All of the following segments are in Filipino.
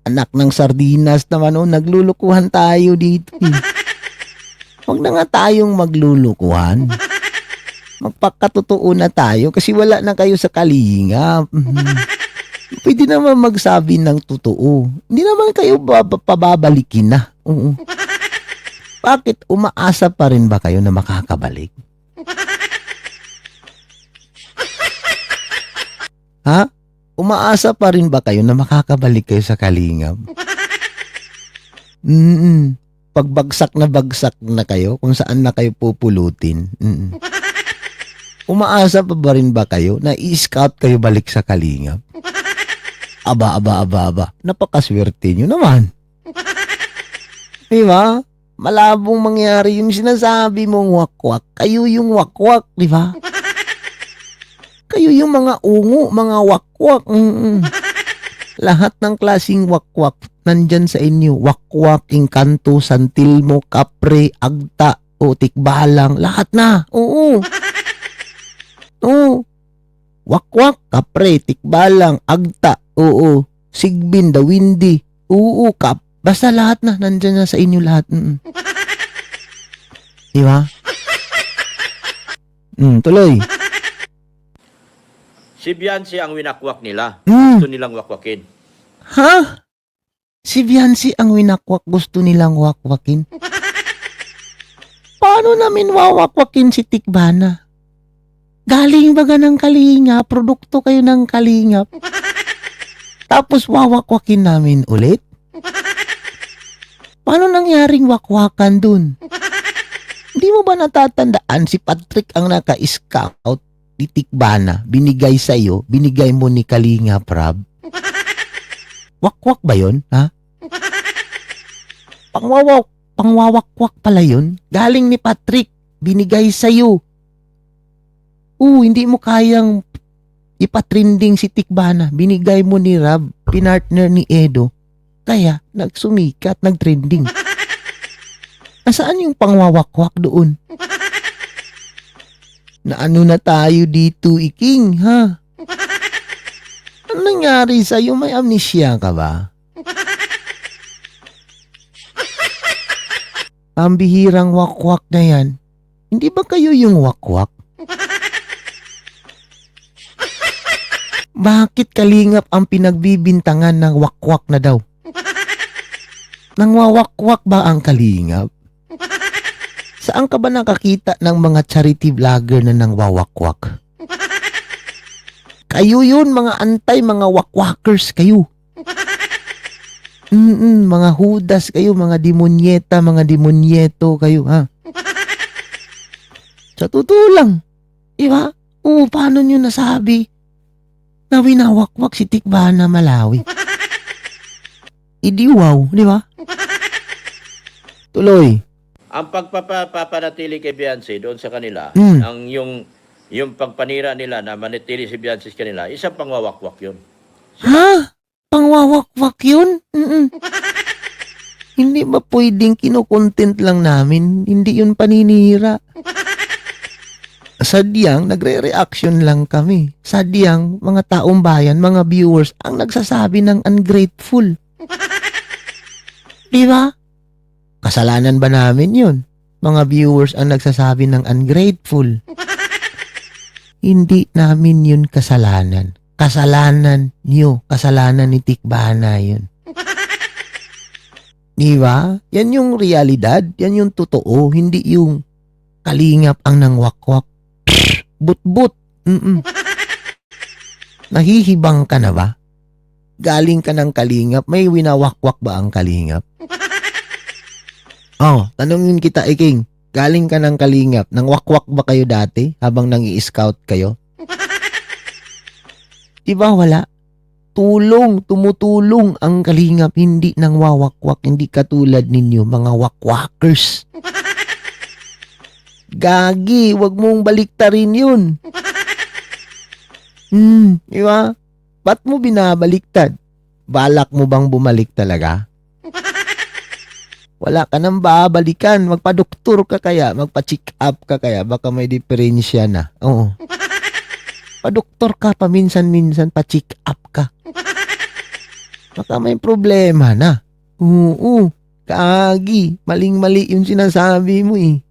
Anak ng sardinas naman, oh, naglulukuhan tayo dito. Huwag na nga tayong maglulukuhan. Magpakatotoo na tayo kasi wala na kayo sa kalingap. Pwede naman magsabi ng totoo. Hindi naman kayo pababalikin na. Oo. Bakit umaasa pa rin ba kayo na makakabalik? Ha? Umaasa pa rin ba kayo na makakabalik kayo sa kalingap? Pagbagsak na kayo kung saan na kayo pupulutin. Umaasa pa ba rin ba kayo na i-scout kayo balik sa kalingap? Aba. Napakaswerte nyo naman. Diba? Malabong mangyari yung sinasabi mong wakwak. Kayo yung wakwak, diba? Kayo yung mga ungo, mga wakwak. Lahat ng klaseng wakwak nandyan sa inyo. Wakwak, Engkanto, Santilmo, Kapre, Agta, o Tikbalang. Lahat na. Oo. Oo. Wakwak, Kapre, Tikbalang, Agta. Oo. Sigbin, Dawindi. Oo, basta lahat na. Nandyan na sa inyo lahat. Diba? Tuloy. Si Biancy ang winakwak nila. Gusto nilang wakwakin. Ha? Si Biancy ang winakwak, gusto nilang wakwakin? Paano namin wawakwakin si Tikbana? Galing baga ng kalingap, produkto kayo ng kalingap. Tapos wawakwakin namin ulit? Paano nangyaring wakwakan dun? Hindi mo ba natatandaan si Patrick ang naka-scout ni Tikbana, binigay sa'yo, binigay mo ni Kalinga Prab? Wakwak ba yun, ha? Pangwawakwak pala yun. Galing ni Patrick, binigay sa'yo. Hindi mo kayang ipatrending si Tikbana, binigay mo ni Rab, pinartner ni Edo. Kaya, nagsumikat, nagtrending. Nasaan yung pangwawakwak doon? Na ano na tayo dito, Iking, ha? Ano nangyari sa'yo? May amnesia ka ba? Ang bihirang wakwak na yan. Hindi ba kayo yung wakwak? Bakit kalingap ang pinagbibintangan ng wakwak na daw? Nangwawakwak ba ang kalingap? Saan ka ba nakakita ng mga charity vlogger na nangwawakwak? Kayo yun, mga antay, mga wakwakers kayo. Mga hudas kayo, mga demonyeta, mga demonyeto kayo, ha? Sa totoo lang, diba? Paano nyo nasabi na winawakwak si Tikbana Malawi? Idiwaw, diba? Tuloy. Ang pagpapanatili kay Biancy doon sa kanila, ang yung pagpanira nila na manatili si Biancy sa kanila, isang pangwawakwak yun. Ha? Pangwawakwak yun? Hindi ba pwedeng kinukontent lang namin? Hindi yun paninira. Sadyang nagre-reaction lang kami. Sadyang mga taong bayan, mga viewers, ang nagsasabi ng ungrateful. Diba? Kasalanan ba namin yun? Mga viewers ang nagsasabi ng ungrateful. Hindi namin yun kasalanan. Kasalanan niyo. Kasalanan ni Tikbana yun. Diba? Yan yung realidad. Yan yung totoo. Hindi yung kalingap ang nangwakwak. But. Nahihibang ka na ba? Galing ka ng kalingap. May winawakwak ba ang kalingap? Tanungin kita, Iking. Galing ka ng kalingap. Nangwakwak ba kayo dati habang nang-i-scout kayo? Diba wala? Tumutulong ang kalingap. Hindi nang wawakwak. Hindi katulad ninyo, mga wakwakers. Gagi, wag mong baliktarin yun. Diba? Ba't mo binabaliktad? Balak mo bang bumalik talaga? Wala ka nang babalikan. Magpa-doktor ka kaya, magpa-check up ka kaya, baka may diferensya na. Oo. Pa-doktor ka paminsan-minsan, pa-check up ka. Baka may problema na. Oo, kaagi. Maling-mali yung sinasabi mo eh.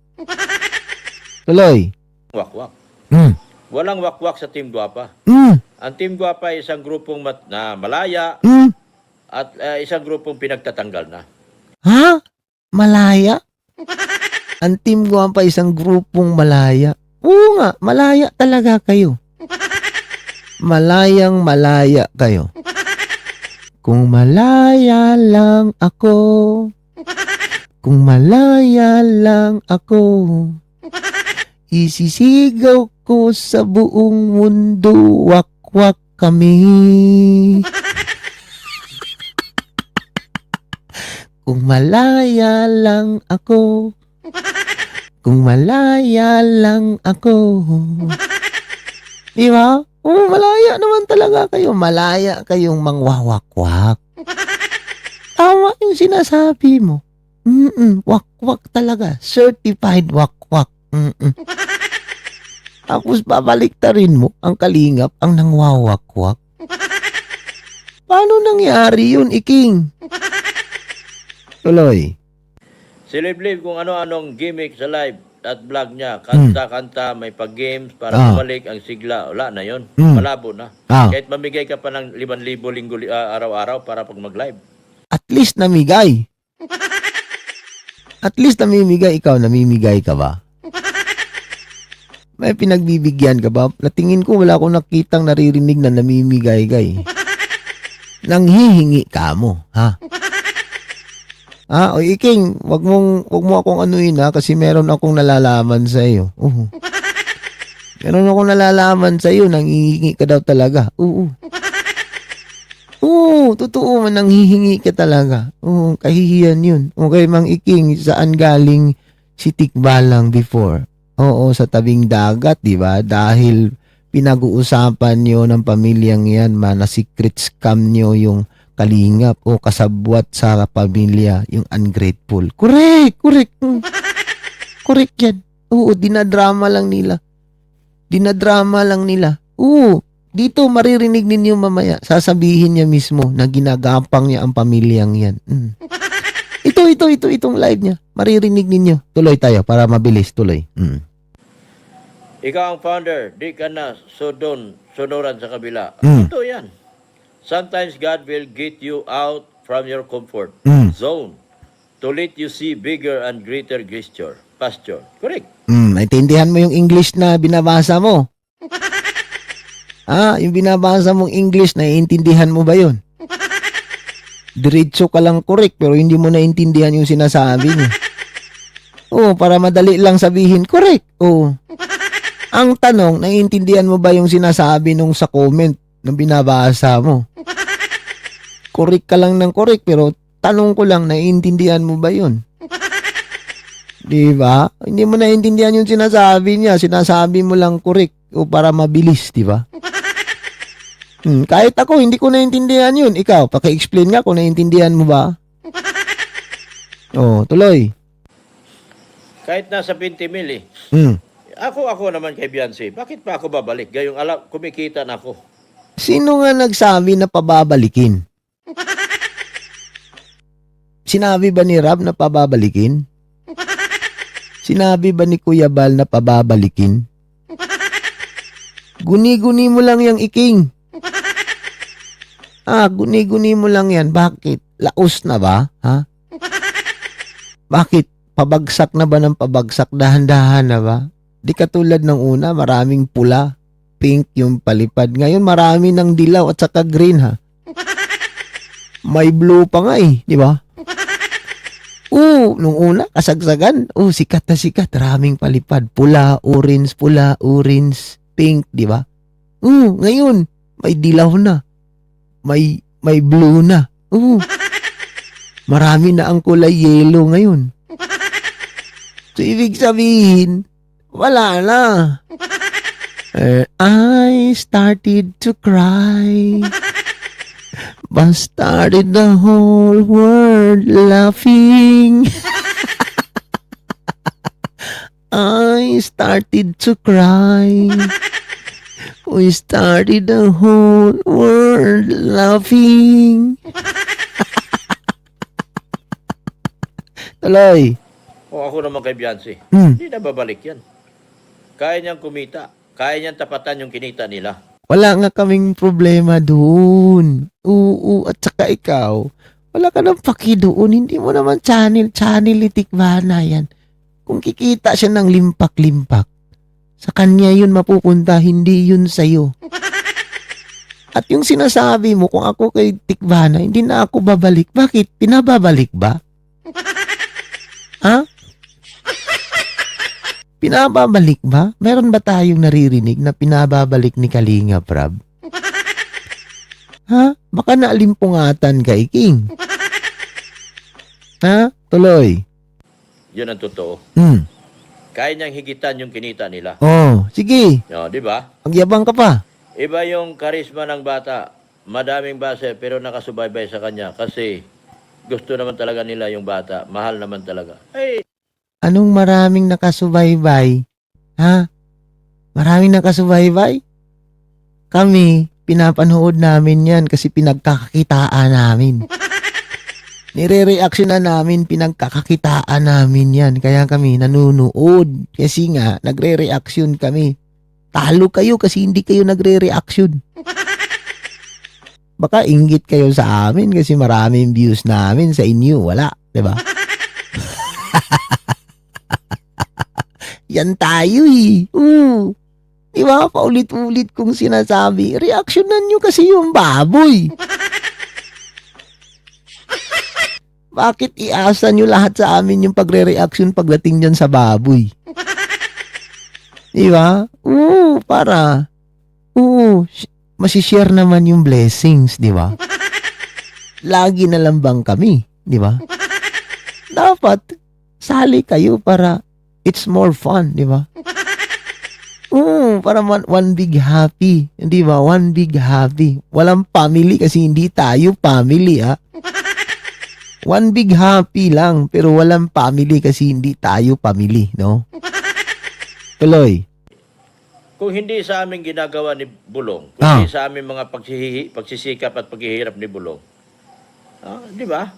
Tuloy. wakwak. Mm. Walang wakwak sa Team Guwapa. Mm. Ang Team Guwapa ay isang grupong na malaya Mm. at isang grupong pinagtatanggal na. Ha? Malaya? Ang team ko pa isang grupong malaya. Oo nga, malaya talaga kayo. Malayang malaya kayo. Kung malaya lang ako, kung malaya lang ako, isisigaw ko sa buong mundo, wakwak kami. Kung malaya lang ako, kung malaya lang ako. Di ba? Oh, malaya naman talaga kayo. Malaya kayong mangwawakwak. Tama yung sinasabi mo. Wakwak talaga. Certified wakwak. Tapos babaliktarin mo ang kalingap ang nangwawakwak. Paano nangyari yun, Iking? Tuloy. Si Liblib kung ano-anong gimmick sa live at vlog niya, kanta-kanta, may pag-games para bumalik ang sigla. Wala na yun. Malabo na. Kahit mamigay ka pa ng 5,000 linggo araw-araw para pag mag-live. At least namigay. At least namimigay ikaw. Namimigay ka ba? May pinagbibigyan ka ba? Natingin ko wala akong nakitang naririnig na namimigay-gay. Nanghihingi ka mo, ha? O Iking, wag mo akong anuin ha, kasi meron akong nalalaman sa iyo. Meron akong nalalaman sa iyo, nanghihingi ka daw talaga. Totoo man, nanghihingi ka talaga. Kahihiyan yun. Okay, Mang Iking, saan galing si Tikbalang before? Oo, sa tabing dagat, di ba? Dahil pinag-uusapan nyo ng pamilyang yan, na secret scam nyo yung kalingap o kasabwat sa pamilya, yung ungrateful. Correct. Correct yan. Oo, dinadrama lang nila. Dito maririnig ninyo mamaya. Sasabihin niya mismo na ginagapang niya ang pamilyang yan. Itong live niya. Maririnig ninyo. Tuloy tayo para mabilis. Tuloy. Ikaw ang founder, di ka na sonoran sa kabila. Ito yan. Sometimes God will get you out from your comfort zone to let you see bigger and greater pasture. Correct. Naintindihan mo yung English na binabasa mo? Yung binabasa mong English, naiintindihan mo ba yun? Diretso ka lang correct, pero hindi mo naintindihan yung sinasabi niya. Para madali lang sabihin, correct. Ang tanong, naiintindihan mo ba yung sinasabi nung sa comment na binabasa mo? Correct ka lang ng correct, pero tanong ko lang, naiintindihan mo ba yun? Di ba? Hindi mo naiintindihan yung sinasabi niya. Sinasabi mo lang correct o para mabilis, di ba? Kahit ako, hindi ko naiintindihan yun. Ikaw, paki-explain nga kung naiintindihan mo ba? Tuloy. Kahit nasa 20 mil Ako naman kay Beyonce. Bakit pa ako babalik? Gayong kumikita na ako. Sino nga nagsabi na pababalikin? Sinabi ba ni Rab na pababalikin? Sinabi ba ni Kuya Bal na pababalikin? Guni-guni mo lang yung Iking. Guni-guni mo lang yan. Bakit? Laos na ba? Ha? Bakit? Pabagsak na ba ng pabagsak? Dahan-dahan na ba? Di katulad ng una, maraming pula, pink yung palipad. Ngayon, marami ng dilaw at saka green, ha? May blue pa nga di ba? Nung una, kasagsagan. Sikat na sikat. Maraming palipad. Pula, orange, pink, di ba? Ngayon, may dilaw na. May blue na. Marami na ang kulay yellow ngayon. So, ibig sabihin, wala na. I started to cry. But started the whole world laughing. I started to cry. We started the whole world laughing. Tuloy. O ako naman kay Beyonce, Hmm. hindi na babalik yan. Kaya niyang kumita. Kaya niyang tapatan yung kinita nila. Wala nga kaming problema doon. Oo, at saka ikaw, wala ka nang paki doon. Hindi mo naman channel ni Tikvana yan. Kung kikita siya ng limpak-limpak, sa kanya yun mapupunta, hindi yun sa'yo. At yung sinasabi mo, kung ako kay Tikvana, hindi na ako babalik. Bakit? Pinababalik ba? Ha? Pinababalik ba? Meron ba tayong naririnig na pinababalik ni Kalinga Prab? Ha? Baka naalimpungatan ka, King. Ha? Tuloy. Yun ang totoo. Hmm. Kaya niyang higitan yung kinita nila. Oh, sige. O, di ba? Magyabang ka pa. Iba yung karisma ng bata. Madaming base pero nakasubaybay sa kanya kasi gusto naman talaga nila yung bata. Mahal naman talaga. Ay, Anong maraming nakasubaybay? Ha? Maraming nakasubaybay? Kami, pinapanood namin yan kasi pinagkakakitaan namin. Nire-reaction na namin, pinagkakakitaan namin yan. Kaya kami nanunood. Kasi nga, nagre-reaction kami. Talo kayo kasi hindi kayo nagre-reaction. Baka inggit kayo sa amin kasi maraming views namin sa inyo. Wala, di ba? Yan tayo eh. Di ba? Paulit-ulit kong sinasabi. Reaksyonan nyo kasi yung baboy. Bakit iasa nyo lahat sa amin yung pagre-reaction pagdating dyan sa baboy? Di ba? Para. Masishare naman yung blessings, di ba? Lagi na lang bang kami, di ba? Dapat, sali kayo para it's more fun, di ba? Para one big happy, di ba? One big happy. Walang family kasi hindi tayo family, ha? One big happy lang, pero walang family kasi hindi tayo family, no? Tuloy. kung hindi sa amin ginagawa ni Bulong, kung hindi sa amin mga pagsisikap at paghihirap ni Bulong, di ba?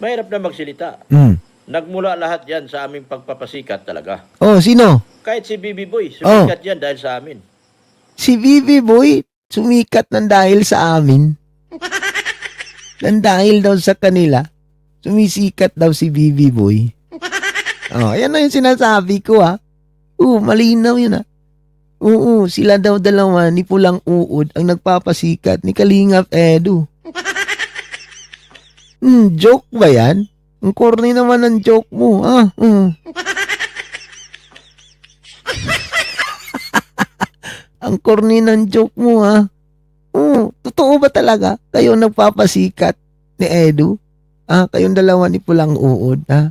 Mahirap na magsilita. Nagmula lahat yan sa aming pagpapasikat talaga. Oh, sino? Kahit si Bibi Boy, sumikat yan dahil sa amin. Si Bibi Boy, sumikat ng dahil sa amin. Nang dahil daw sa kanila, sumisikat daw si Bibi Boy. Yan na yung sinasabi ko, ha. Malinaw yun, ha. Sila daw dalawa ni Pulang Uod ang nagpapasikat ni Kalingap Edu. Joke ba yan? Ang corny naman ng joke mo, ha. Ang corny ng joke mo, ha. Totoo ba talaga? Kayo nagpapasikat ni Edu? Kayong dalawa ni Pulang Uod, ha?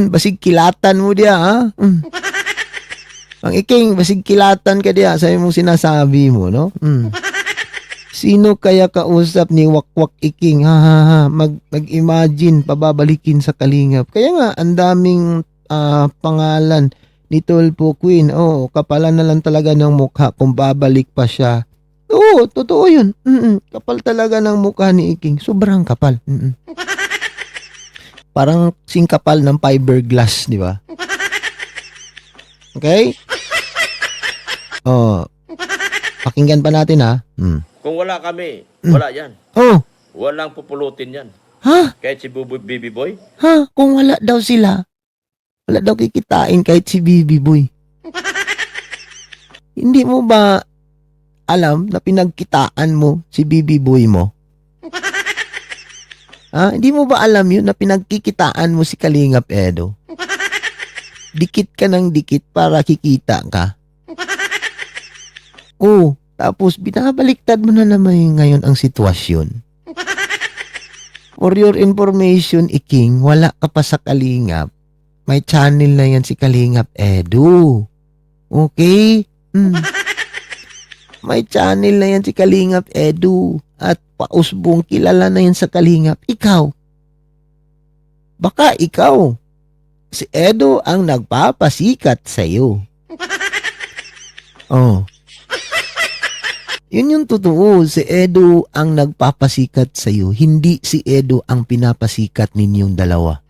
Basig kilatan mo diya, ha? Ang Iking, basig kilatan ka diya sa imong sinasabi mo, no? Sino kaya kausap ni Wakwak Iking? Mag-imagine, pababalikin sa Kalingap. Kaya nga, ang daming pangalan ni Tulpo Queen. Kapalan na lang talaga ng mukha kung babalik pa siya. Totoo yun. Kapal talaga ng mukha ni Iking. Sobrang kapal. Parang singkapal ng fiberglass, di ba? Okay? Pakinggan pa natin, ha? Kung wala kami, wala yan. Walang pupulutin yan. Kahit si Bibi Boy. Kung wala daw sila, wala daw kikitain kahit si Bibi Boy. Hindi mo ba alam na pinagkitaan mo si Bibi Boy mo? Hindi mo ba alam yun na pinagkikitaan mo si Kalingap Edo? Dikit ka ng dikit para kikita ka. Tapos binabaliktad mo na naman ngayon ang sitwasyon. For your information, Iking, wala ka pa sa Kalingap. May channel na yan si Kalingap Edu. Okay? May channel na yan si Kalingap Edu. At pausbong kilala na yan sa Kalingap. Ikaw. Baka ikaw. Si Edu ang nagpapasikat sa'yo. Oh. Yun yung totoo. Si Edo ang nagpapasikat sa'yo. Hindi si Edo ang pinapasikat ninyong dalawa.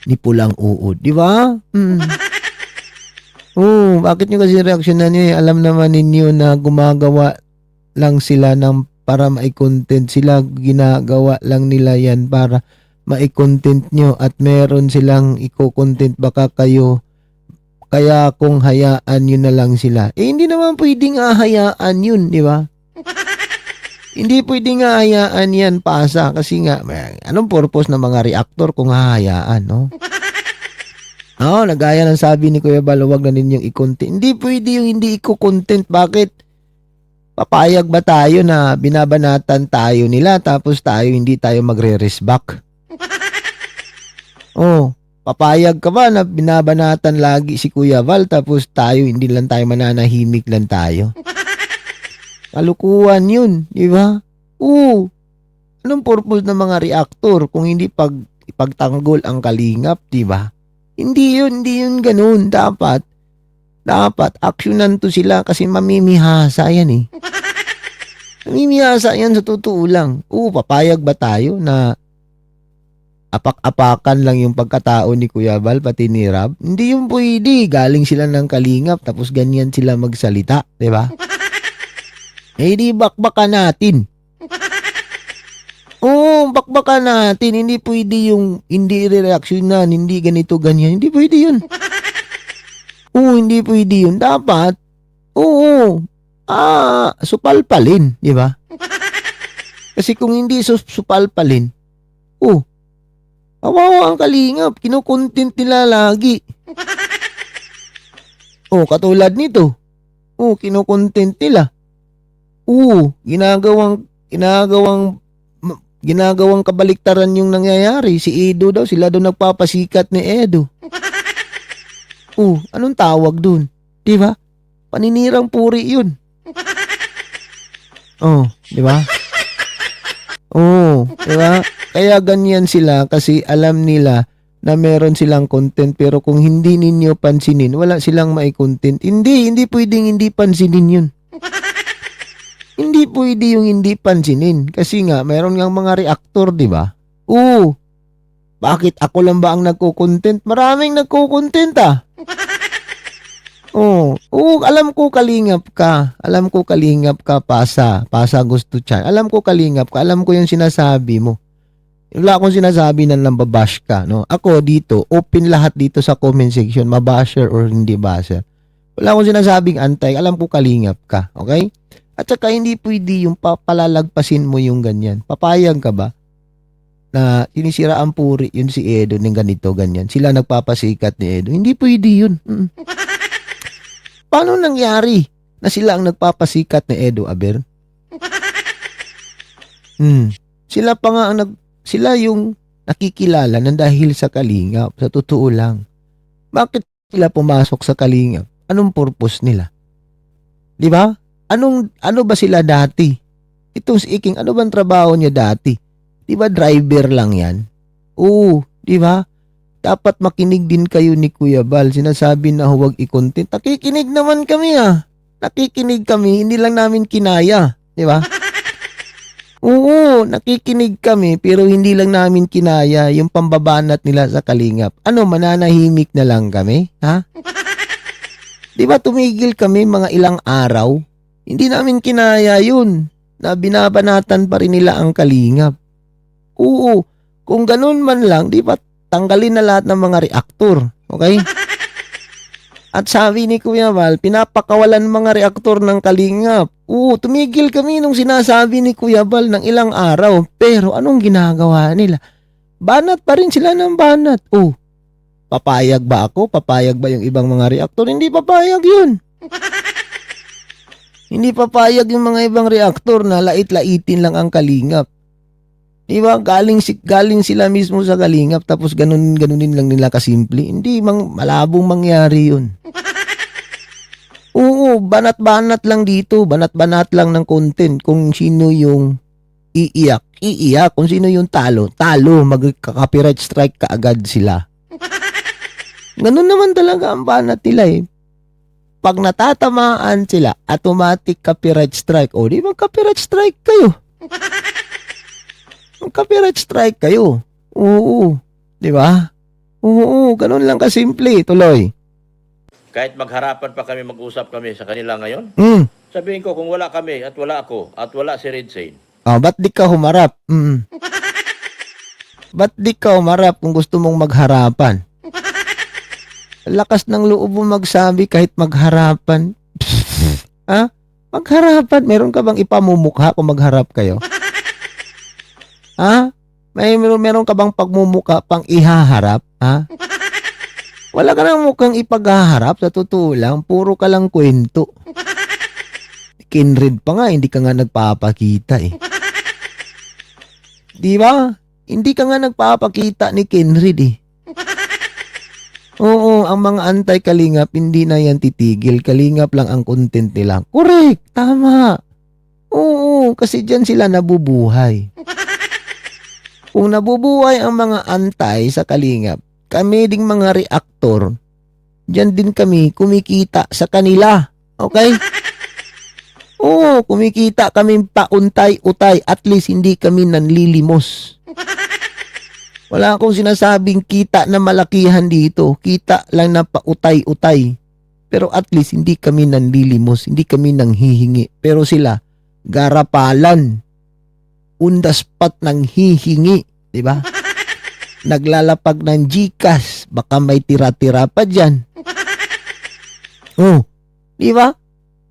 Ni Pulang Uod. Di ba? Oh, bakit nyo kasi reaksyonan nyo? Alam naman ninyo na gumagawa lang sila ng para mai-content sila. Ginagawa lang nila yan para mai-content nyo at meron silang i-content baka kayo. Kaya kung hayaan yun na lang sila. Hindi naman pwedeng hayaan yun, di ba? Hindi pwedeng hayaan yan, pasa. Kasi nga, anong purpose ng mga reactor kung hahayaan, no? Nagaya ng sabi ni Kuya Bal, huwag na ninyong i-content. Hindi pwede yung hindi i-content. Bakit? Papayag ba tayo na binabanatan tayo nila tapos tayo hindi tayo magre-resback? Papayag ka ba na binabanatan lagi si Kuya Val tapos tayo hindi lang tayo mananahimik lang tayo? Kalukuhan yun, di ba? Anong purpose ng mga reactor kung hindi ipagtanggol ang kalingap, di ba? Hindi yun ganun. Dapat aksyonan to sila kasi mamimihasa yan eh. Mamimihasa yan sa totoo lang. Papayag ba tayo na apak-apakan lang yung pagkatao ni Kuya Val pati ni Rab? Hindi yung pwede. Galing sila ng kalingap tapos ganyan sila magsalita, di ba? Di bakbakan natin. Bakbakan natin. Hindi pwede yung hindi re-reaksyonan, hindi ganito ganyan. Hindi pwede yun. Hindi pwede yun. Dapat supalpalin, di ba? Kasi kung hindi supalpalin, kawawa ang kalingap. Kinukontent nila lagi. Katulad nito. Kinukontent nila. Ginagawang kabaliktaran yung nangyayari. Si Edo daw, sila daw nagpapasikat ni Edo. Anong tawag dun? Di ba? Paninirang puri yun. Di ba? Di ba? Kaya ganyan sila kasi alam nila na meron silang content pero kung hindi ninyo pansinin, wala silang mai-content. Hindi pwedeng hindi pansinin yun. Hindi pwede yung hindi pansinin kasi nga meron ngang mga reactor, di ba? Bakit ako lang ba ang nagko-content? Maraming nagko-content alam ko kalingap ka. Alam ko kalingap ka, pasa gusto tiyan. Alam ko kalingap ka. Alam ko yung sinasabi mo. Wala akong sinasabi na nambabash ka, no? Ako dito, open lahat dito sa comment section, mabasher or hindi basher. Wala akong sinasabing antay, alam ko kalingap ka, okay? At saka hindi pwede yung palalagpasin mo yung ganyan. Papayag ka ba na sinisira ang puri yun si Edo ng ganito, ganyan? Sila nagpapasikat ni Edo. Hindi pwede yun. Paano nangyari na sila ang nagpapasikat ni Edo, Aber? Sila pa nga ang sila yung nakikilala ng dahil sa kalingap. Sa totoo lang. Bakit sila pumasok sa kalingap? Anong purpose nila? Di ba? Ano ba sila dati? Itong si Iking, ano bang trabaho niya dati? Di ba driver lang yan? Di ba? Dapat makinig din kayo ni Kuya Bal. Sinasabi na huwag i-content. Nakikinig naman kami Nakikinig kami, hindi lang namin kinaya. Di ba? Nakikinig kami pero hindi lang namin kinaya yung pambabanat nila sa kalingap. Mananahimik na lang kami? Ha? Di ba tumigil kami mga ilang araw? Hindi namin kinaya yun na binabanatan pa rin nila ang kalingap. Kung ganun man lang, di ba tanggalin na lahat ng mga reaktor. Okay? At sabi ni Kuya Val, pinapakawalan mga reaktor ng kalingap. Tumigil kami nung sinasabi ni Kuya Val ng ilang araw. Pero anong ginagawa nila? Banat pa rin sila ng banat. Papayag ba ako? Papayag ba yung ibang mga reaktor? Hindi papayag yun. Hindi papayag yung mga ibang reaktor na lait-laitin lang ang kalingap. Diba? Galing sila mismo sa kalingap tapos ganunin lang nila kasimple. Hindi, malabong mangyari yun. Banat-banat lang dito. Banat-banat lang ng content. Kung sino yung iiyak. Kung sino yung talo. Mag-copyright strike kaagad sila. Ganun naman talaga ang banat nila pag natatamaan sila, automatic copyright strike. O, di ba copyright strike kayo? Copyright strike kayo. Oo. Di ba? Oo, ganun lang kasimple. Tuloy. Kahit magharapan pa kami, mag-usap kami sa kanila ngayon, Mm. sabihin ko, kung wala kami at wala ako at wala si Red Sane, Ba't di ka humarap? Ba't di ka humarap kung gusto mong magharapan? Lakas ng loob mo magsabi kahit magharapan. Ha? Magharapan. Meron ka bang ipamumukha kung magharap kayo? Ha? Meron ka bang pagmumukha pang ihaharap? Ha? Wala ka nang mukhang ipaghaharap. Sa totoo lang, puro ka lang kwento. Kinrid pa nga, hindi ka nga nagpapakita eh. Di ba? Hindi ka nga nagpapakita ni Kinrid eh. Oo, ang mga anti-kalingap, hindi na yan titigil. Kalingap lang ang content nila. Correct, tama. Oo, kasi dyan sila nabubuhay. Kung nabubuhay ang mga antay sa kalingap, kami ding mga reaktor, dyan din kami kumikita sa kanila. Okay? Oo, kumikita kami pauntay-utay. At least hindi kami nanlilimos. Wala akong sinasabing kita na malakihan dito. Kita lang na pautay-utay. Pero at least hindi kami nanlilimos. Hindi kami nanghihingi. Pero sila, garapalan. Undaspat nang hihingi. Diba? Naglalapag ng GCash. Baka may tira-tira pa dyan. Oh, diba?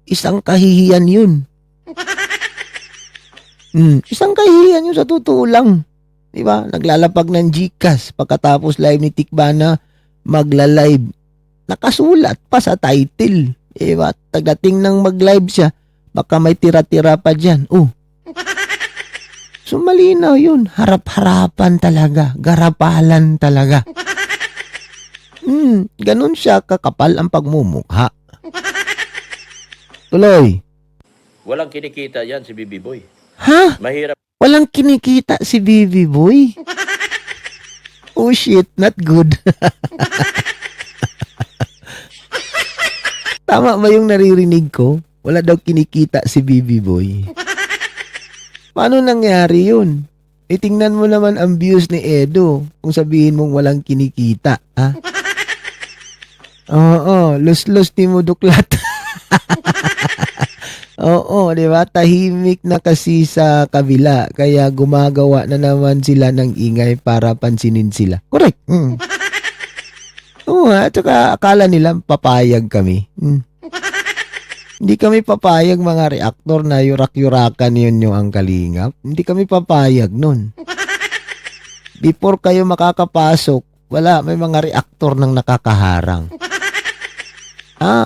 Isang kahihiyan yun. Isang kahihiyan yun sa totoo lang. Diba? Naglalapag ng GCash. Pagkatapos live ni Tikbana, magla-live. Nakasulat pa sa title. Diba? Tagating nang mag-live siya, baka may tira-tira pa dyan. Oh. So malinaw yun. Harap-harapan talaga. Garapalan talaga. Ganun siya kakapal ang pagmumukha. Tuloy. walang kinikita yan si Bibi Boy. Ha? Mahirap Walang kinikita si Bibi Boy? Oh shit, not good. Tama ba yung naririnig ko? Wala daw kinikita si Bibi Boy. Paano nangyari yun? Tingnan mo naman ang views ni Edo kung sabihin mong walang kinikita. Ha? Oo, lus-lus ni mo duklat. Oo, di ba? Tahimik na kasi sa kabila. Kaya gumagawa na naman sila ng ingay para pansinin sila. Correct. Oo, at saka akala nila papayag kami. Hindi kami papayag mga reaktor na yurak-yurakan yun yung ang kalingap. Hindi kami papayag nun. Before kayo makakapasok, wala, may mga reaktor nang nakakaharang.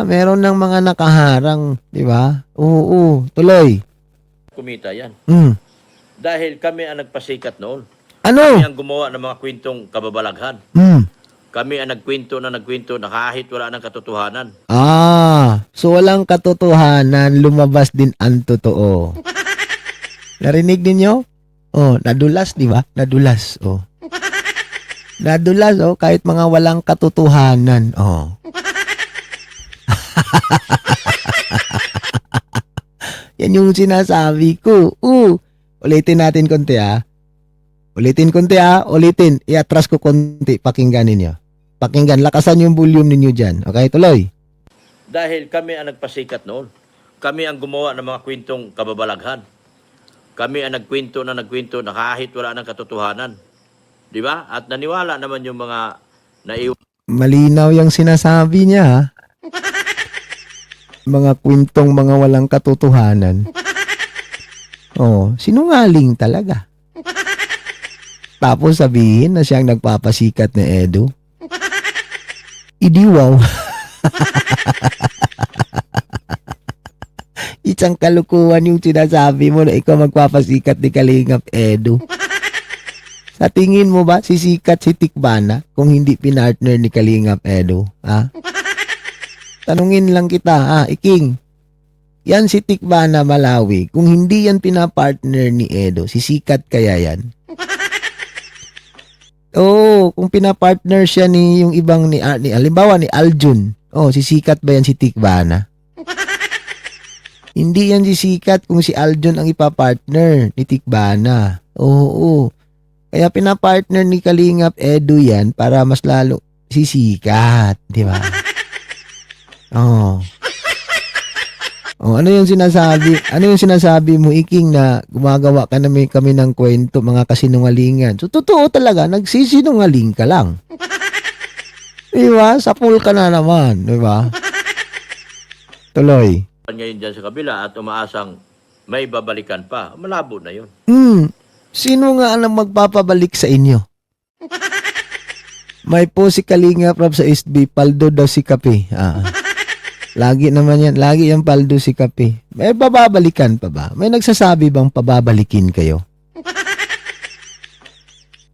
Meron ng mga nakaharang, di ba? Oo, tuloy. kumita yan. Hmm. Dahil kami ang nagpasikat noon. Ano? Kami ang gumawa ng mga kwentong kababalaghan. Kami ang nagkwento na kahit wala ng katotohanan. So walang katotohanan, lumabas din ang totoo. Narinig ninyo? Oh, nadulas, di ba? Nadulas, oh. Nadulas, oh, kahit mga walang katotohanan, oh. Yan yung sinasabi ko. Ulitin natin konti, Ulitin. Iatras ko konti. Pakinggan ninyo. Pakinggan. Lakasan yung volume ninyo dyan. Okay, tuloy. Dahil kami ang nagpasikat noon. Kami ang gumawa ng mga kwentong kababalaghan. Kami ang nagkwento na kahit wala ng katotohanan. Di ba? At naniwala naman yung mga naiwan. Malinaw yung sinasabi niya, ha? Mga kwentong mga walang katotohanan. Oh, sinungaling talaga. Tapos sabihin na siyang nagpapasikat ni Edo. Idiwaw. Isang kalukuhan yung sinasabi mo na ikaw magpapasikat ni Kalingap Edo. Sa tingin mo ba sisikat si Tikbana kung hindi pinartner ni Kalingap Edo? Ha? Tanungin lang kita, Iking. Yan si Tikbana Malawi. Kung hindi yan pinapartner ni Edo, sisikat kaya yan? Oo, kung pinapartner siya ni yung ibang halimbawa ni Aljun. Oh, sisikat ba yan si Tikbana? Hindi yan sisikat kung si Aljon ang ipapartner ni Tikbana. Oo. Kaya pinapartner ni Kalingap Edu yan para mas lalo sisikat. Di ba? Oh. Oh, ano yung sinasabi? Ano yung sinasabi mo, Iking, na gumagawa ka namin kami ng kwento, mga kasinungalingan? So, totoo talaga, nagsisinungaling ka lang. Di ba? Sa pool ka na naman. Di ba? Tuloy. Ngayon dyan sa kabila at umaasang may babalikan pa. Malabo na yun. Sino nga ang magpapabalik sa inyo? May po si Kalingap Rob sa SB, paldo daw si Kape. Lagi naman yan. Lagi yung paldo si Kape. May bababalikan pa ba? May nagsasabi bang pababalikin kayo?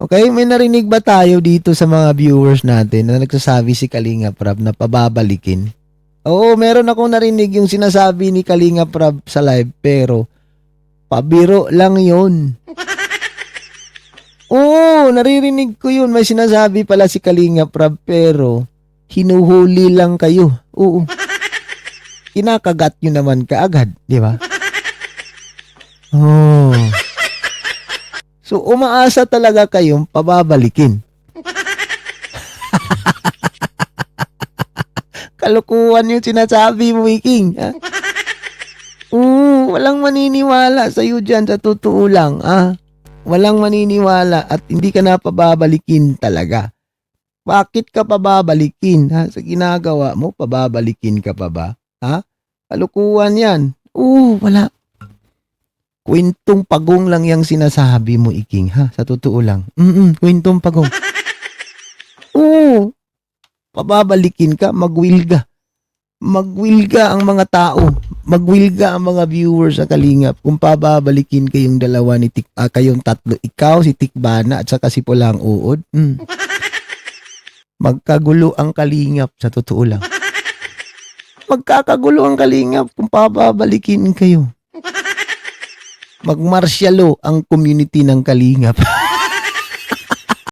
Okay, may narinig ba tayo dito sa mga viewers natin na nagsasabi si Kalingap Rob na pababalikin? Oo, meron akong narinig yung sinasabi ni Kalingap Rob sa live, pero pabiro lang yun. Oo, naririnig ko yun. May sinasabi pala si Kalingap Rob, pero hinuhuli lang kayo. Oo. Kinakagat nyo naman kaagad, di ba? Oh. So, umaasa talaga kayong pababalikin. Kalukuhan yung sinasabi mo, Iking. Ha? Walang maniniwala sa'yo dyan, sa totoo lang. Walang maniniwala at hindi ka na pababalikin talaga. Bakit ka pababalikin? Ha? Sa ginagawa mo, pababalikin ka pa ba? Ha? Kalukuhan yan. Wala. Kwentong pagong lang yung sinasabi mo, Iking. Ha? Sa totoo lang. Kwentong pagong. Pababalikin ka, magwilga. Magwilga ang mga tao. Magwilga ang mga viewers sa Kalingap kung pababalikin kayong dalawa ni kayong tatlo. Ikaw, si Tikbana at saka si Pulang Uod. Magkagulo ang Kalingap, sa totoo lang. Magkakagulo ang Kalingap kung pababalikin kayo. Magmarsyalo ang community ng Kalingap.